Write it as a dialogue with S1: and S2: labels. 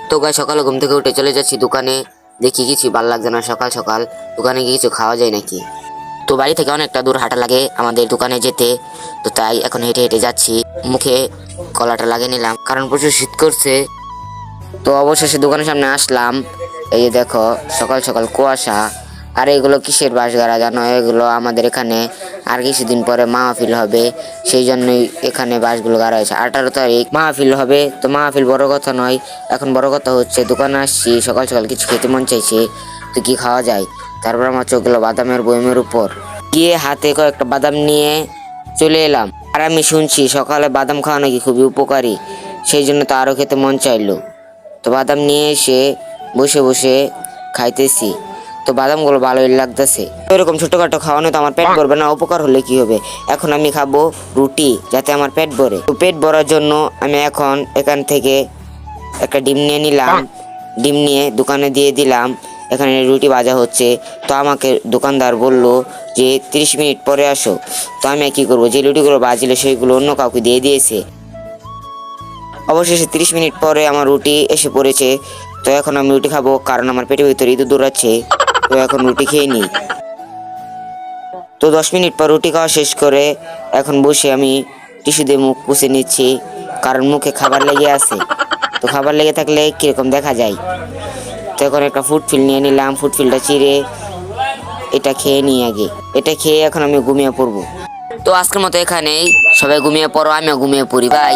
S1: তো গাই সকালে ঘুম থেকে উঠে চলে যাচ্ছি দোকানে। দেখি কিছু ভালো লাগছে না, সকাল সকাল দোকানে গিয়ে কিছু খাওয়া যায় নাকি। তো বাড়ি থেকে অনেকটা দূর হাঁটা লাগে আমাদের দোকানে যেতে। তো তাই এখন হেঁটে হেঁটে যাচ্ছি। মুখে কলাটা লাগিয়ে নিলাম কারণ প্রচুর শীত করছে। তো অবশেষে দোকানের সামনে আসলাম। এই যে দেখো সকাল সকাল কুয়াশা। আর এগুলো কিসের বাঁশ গাড়া জানো? এগুলো আমাদের এখানে আর কিছুদিন পরে মাহফিল হবে, সেই জন্যই এখানে বাঁশগুলো গাড়া হয়েছে। 18 তারিখ মাহফিল হবে। তো মাহফিল বড় কথা নয়, এখন বড় কথা হচ্ছে দোকানে আসছি, সকাল সকাল কিছু খেতে মন চাইছে। তো কি খাওয়া যায়? তারপর আমার চোখ গেলো বাদামের বয়মের উপর, গিয়ে হাতে কয়েকটা বাদাম নিয়ে চলে এলাম। আর আমি শুনছি সকালে বাদাম খাওয়া নাকি খুবই উপকারী, সেই জন্য তো আরো খেতে মন চাইলো। তো বাদাম নিয়ে এসে বসে বসে খাইতেছি। তো বাদামগুলো ভালোই লাগতেছে। এরকম ছোটখাটো খাওয়ানো তো আমার পেট ভরবে না, উপকার হলে কি হবে। এখন আমি খাবো রুটি যাতে আমার পেট ভরে। তো পেট ভরার জন্য আমি এখন এখান থেকে একটা ডিম নিয়ে নিলাম। ডিম নিয়ে দোকানে দিয়ে দিলাম। এখানে রুটি ভাজা হচ্ছে। তো আমাকে দোকানদার বলল যে 30 মিনিট পরে আসো। তো আমি কি করবো, যে রুটিগুলো ভাজছিল সেইগুলো অন্য কাউকে দিয়ে দিয়েছে। অবশেষে 30 মিনিট পরে আমার রুটি এসে পড়েছে। তো এখন আমি রুটি খাবো কারণ আমার পেটের ভিতরে ইঁদুর দৌড়াচ্ছে। তো এখন রুটি খেয়ে নিই। তো 10 মিনিট পর রুটি খাওয়া শেষ করে এখন বসে আমি টিস্যু দিয়ে মুখ পুষে নিচ্ছি, কারণ মুখে খাবার লেগে আছে। তো খাবার লেগে থাকলে কিরকম দেখা যায়। তো এখন একটা ফুডফিল নিয়ে নিলাম। ফুডফিলটা চিড়ে এটা খেয়ে নিই আগে। এটা খেয়ে এখন আমি ঘুমিয়ে পড়বো। তো আজকের মতো এখানেই, সবাই ঘুমিয়ে পড়ো, আমিও ঘুমিয়ে পড়ি, বাই।